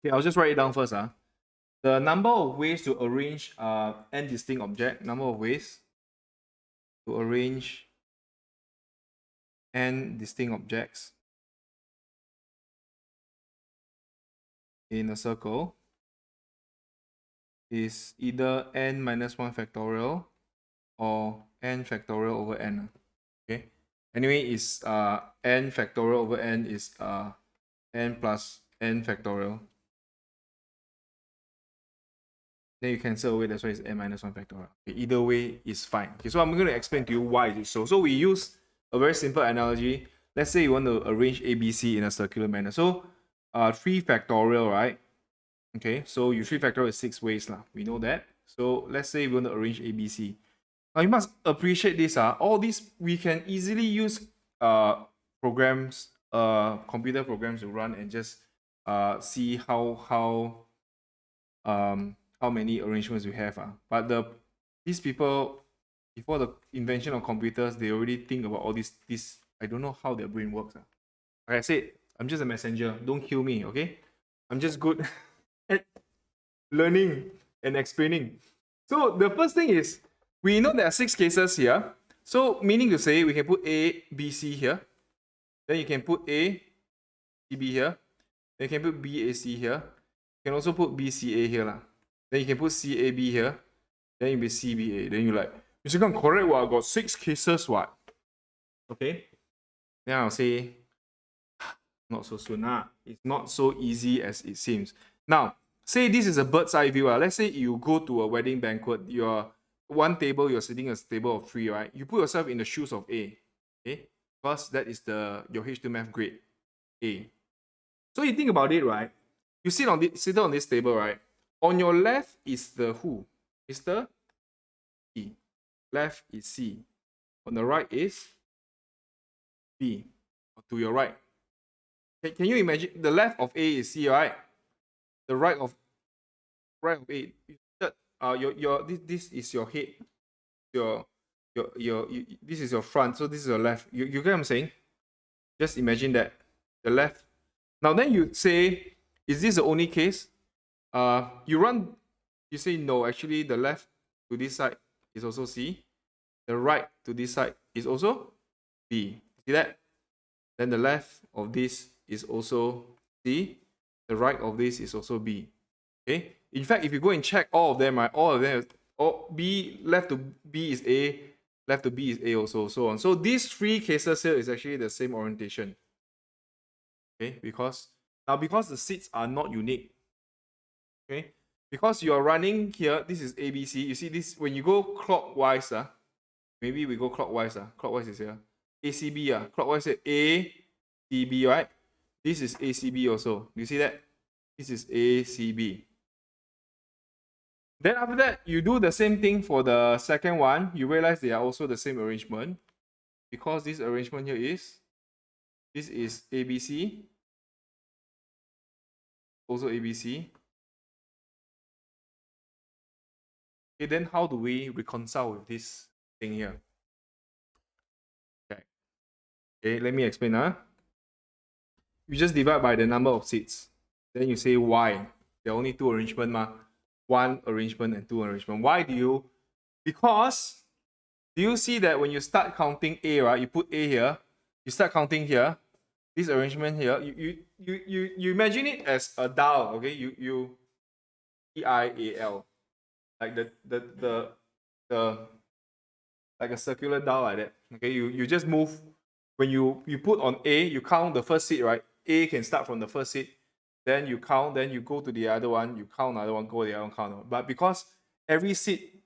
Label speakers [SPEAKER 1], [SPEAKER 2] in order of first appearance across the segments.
[SPEAKER 1] Okay, I'll just write it down first. The number of ways to arrange n distinct object, number of ways to arrange n distinct objects in a circle is either n minus 1 factorial or n factorial over n. Okay. Anyway, is n factorial over n is n plus n factorial. Then you cancel away, that's why it's n minus 1 factorial. Okay, either way is fine. Okay, so I'm going to explain to you why it is so. So we use a very simple analogy. Let's say you want to arrange ABC in a circular manner. So 3 factorial, right? Okay, so you 3 factorial is 6 ways. We know that. So let's say we want to arrange ABC. Now you must appreciate this. All these we can easily use programs, computer programs to run and just see how many arrangements we have. But these people, before the invention of computers, they already think about all this. I don't know how their brain works. Like I said, I'm just a messenger. Don't kill me, okay? I'm just good at learning and explaining. So the first thing is, we know there are 6 cases here. So meaning to say, we can put A, B, C here. Then you can put A, C, B here. Then you can put B, A, C here. You can also put B, C, A here. Then you can put C, A, B here. Then you be C, B, A. Then you're like, Mr. Kang, correct what? I got 6 cases, what? Okay. Then I'll say, not so soon. It's not so easy as it seems. Now, say this is a bird's eye view. Let's say you go to a wedding banquet. You're one table, you're sitting at a table of 3, right? You put yourself in the shoes of A. Okay? Because that is your H2 math grade A. So you think about it, right? You sit on this table, right? On your left is the who? Is the C. Left is C. On the right is B. To your right. Can you imagine the left of A is C, right? The right of A. This is your head. This is your front. So this is your left. You get what I'm saying? Just imagine that the left. Now then you say, is this the only case? You say no. Actually, the left to this side is also C. The right to this side is also B. See that? Then the left of this is also C. The right of this is also B. Okay. In fact, if you go and check all of them, right, all of them, B left to B is A, left to B is A also, so on. So these 3 cases here is actually the same orientation. Okay, because the seats are not unique. Okay, because you are running here, this is ABC. You see this when you go clockwise. Maybe we go clockwise. Clockwise is here. ACB. Clockwise is ACB, right? This is ACB also. You see that? This is ACB. Then after that, you do the same thing for the second one. You realize they are also the same arrangement. Because this arrangement here is, this is ABC. Also ABC. Okay, then how do we reconcile with this thing here? Okay, let me explain. You just divide by the number of seats. Then you say why. There are only 2 arrangements. 1 arrangement and 2 arrangement. Why do you? Because do you see that when you start counting A, right? You put A here. You start counting here. This arrangement here. You imagine it as a dial. Okay. You dial, like the like a circular dial like that. Okay. You just move. When you put on A, you count the first seat, right? A can start from the first seat. Then you count, then you go to the other one, you count another one, go to the other one, count. But because every seat,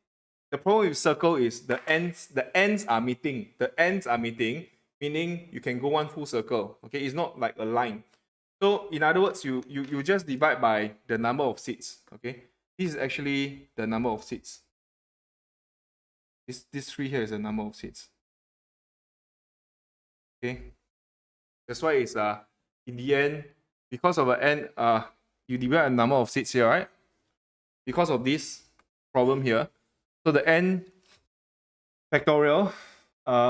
[SPEAKER 1] the problem with circle is the ends are meeting. The ends are meeting, meaning you can go one full circle. Okay, it's not like a line. So in other words, you just divide by the number of seats. Okay, this is actually the number of seats. This 3 here is the number of seats. Okay, that's why it's in the end, because of an n, you divide a number of seats here, right? Because of this problem here, so the n factorial,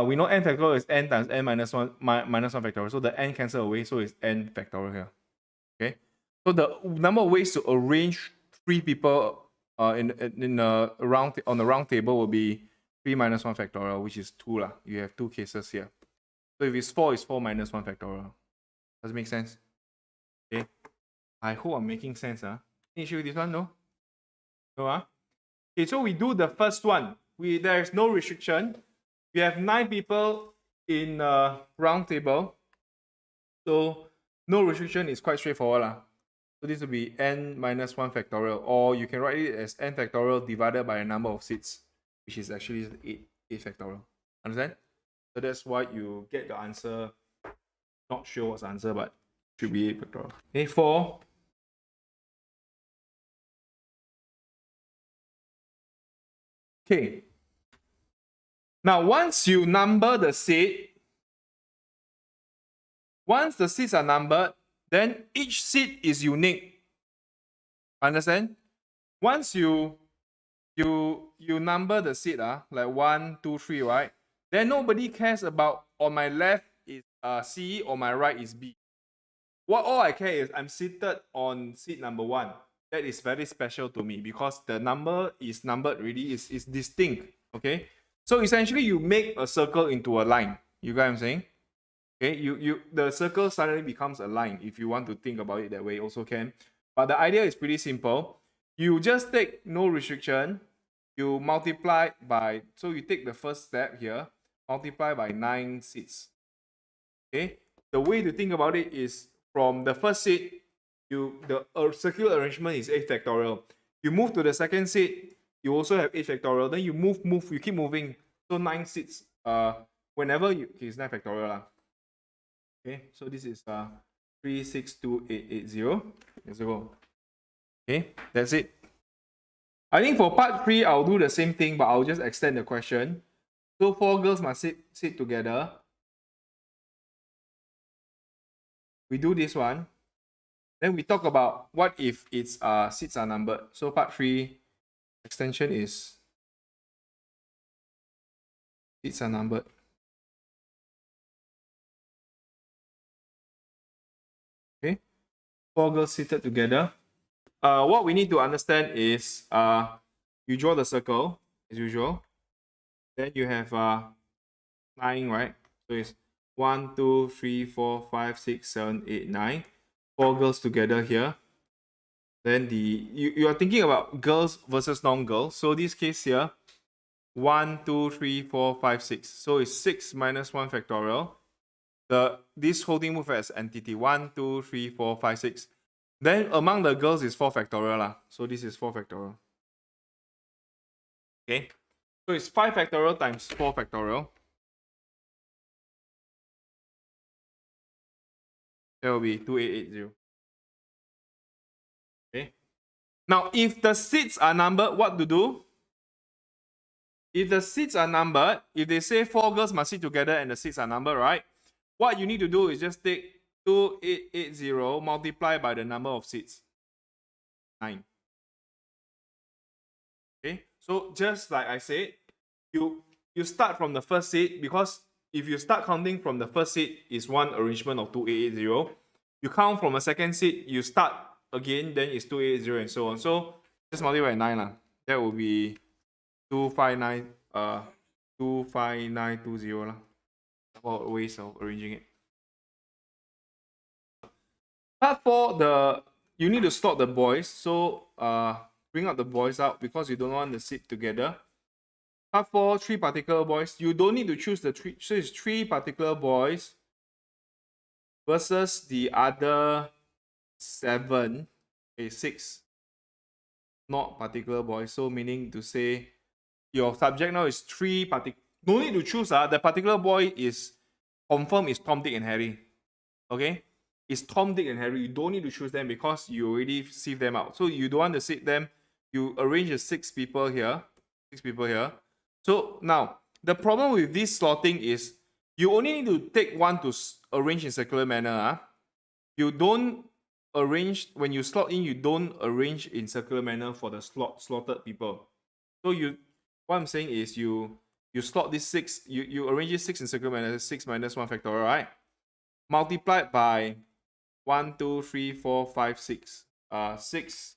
[SPEAKER 1] we know n factorial is n times n minus 1 minus 1 factorial. So the n cancel away, so it's n factorial here. Okay. So the number of ways to arrange 3 people in a round on the round table will be 3 minus 1 factorial, which is 2 lah. You have 2 cases here. So if it's 4, it's 4 minus 1 factorial. Does it make sense? Okay. I hope I'm making sense. Can you show this one? No? No? Okay, so we do the first one. There is no restriction. We have 9 people in a round table. So no restriction is quite straightforward lah. So this will be n minus 1 factorial, or you can write it as n factorial divided by a number of seats, which is actually 8 factorial. Understand? So that's why you get the answer. Not sure what's the answer, but should be 8 factorial. Okay, 4. Okay. Now, once you number the seat, once the seats are numbered, then each seat is unique. Understand? Once you number the seat, like 1, 2, 3, right? Then nobody cares about on my left is C, on my right is B. All I care is I'm seated on seat number 1. That is very special to me because the number is numbered already, is distinct. Okay. So essentially you make a circle into a line. You get what I'm saying? Okay, the circle suddenly becomes a line. If you want to think about it that way, also can. But the idea is pretty simple. You just take no restriction. You multiply by, so you take the first step here, multiply by 9 seats. Okay, the way to think about it is from the first seat, the circular arrangement is 8 factorial. You move to the second seat, you also have 8 factorial. Then you move, you keep moving. So 9 seats. Whenever it's 9 factorial lah. Okay, so this is 362,880. Let's go. Okay, that's it. I think for part 3, I'll do the same thing, but I'll just extend the question. So 4 girls must sit together. We do this one. Then we talk about what if its seats are numbered. So part 3 extension is seats are numbered. Okay, 4 girls seated together. What we need to understand is you draw the circle as usual. Then you have 9, right? So it's 1, 2, 3, 4, 5, 6, 7, 8, 9. 4 girls together here. Then you are thinking about girls versus non-girls. So this case here, 1, 2, 3, 4, 5, 6. So it's 6 minus 1 factorial. This whole thing moves as entity 1, 2, 3, 4, 5, 6. Then among the girls is 4 factorial lah. So this is 4 factorial. Okay. So it's 5 factorial times 4 factorial. That will be 2880. Okay. Now, if the seats are numbered, what to do? If the seats are numbered, if they say 4 girls must sit together and the seats are numbered, right? What you need to do is just take 2880 multiplied by the number of seats. 9. Okay, so just like I said, you start from the first seat, because if you start counting from the first seat is one arrangement of 2880. You count from a second seat, you start again, then it's 2880 and so on. So just multiply by 9 lah. That will be 25920 lah. About ways of arranging it. Part 4, you need to slot the boys. So bring up the boys out because you don't want to sit together. Part 4, 3 particular boys. You don't need to choose the 3. So it's 3 particular boys versus the other 7, 6 not particular boys. So meaning to say your subject now is 3 particular. No need to choose. The particular boy is confirmed is Tom, Dick, and Harry. Okay? It's Tom, Dick, and Harry. You don't need to choose them because you already sieve them out. So you don't want to sit them. You arrange the 6 people here. 6 people here. So now, the problem with this slotting is you only need to take one to arrange in circular manner. You don't arrange, when you slot in, you don't arrange in circular manner for the slotted people. So what I'm saying is you slot this 6, you arrange this 6 in circular manner, 6 minus 1 factorial, right? Multiplied by 1, 2, 3, 4, 5, 6. 6,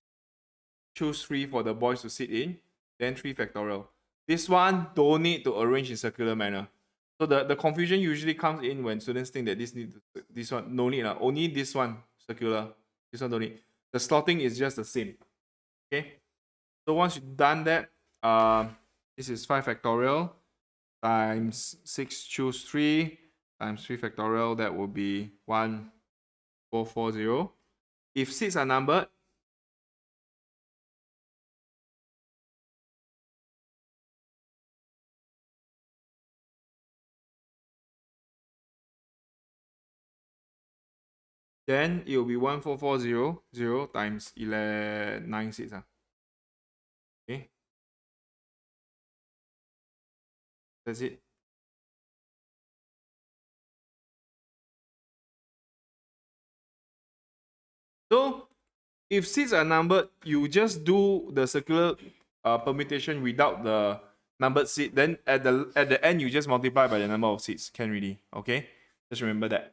[SPEAKER 1] choose 3 for the boys to sit in, then 3 factorial. This one don't need to arrange in circular manner. So the confusion usually comes in when students think that this one no need, only this one circular, this one don't need. The slotting is just the same. Okay. So once you've done that, this is 5 factorial times 6 choose 3 times 3 factorial, that will be 1440. If seats are numbered, then it will be 14400 times 9 seats. Okay, that's it. So if seats are numbered, you just do the circular permutation without the numbered seat. Then at the end, you just multiply by the number of seats. Can really, okay? Just remember that.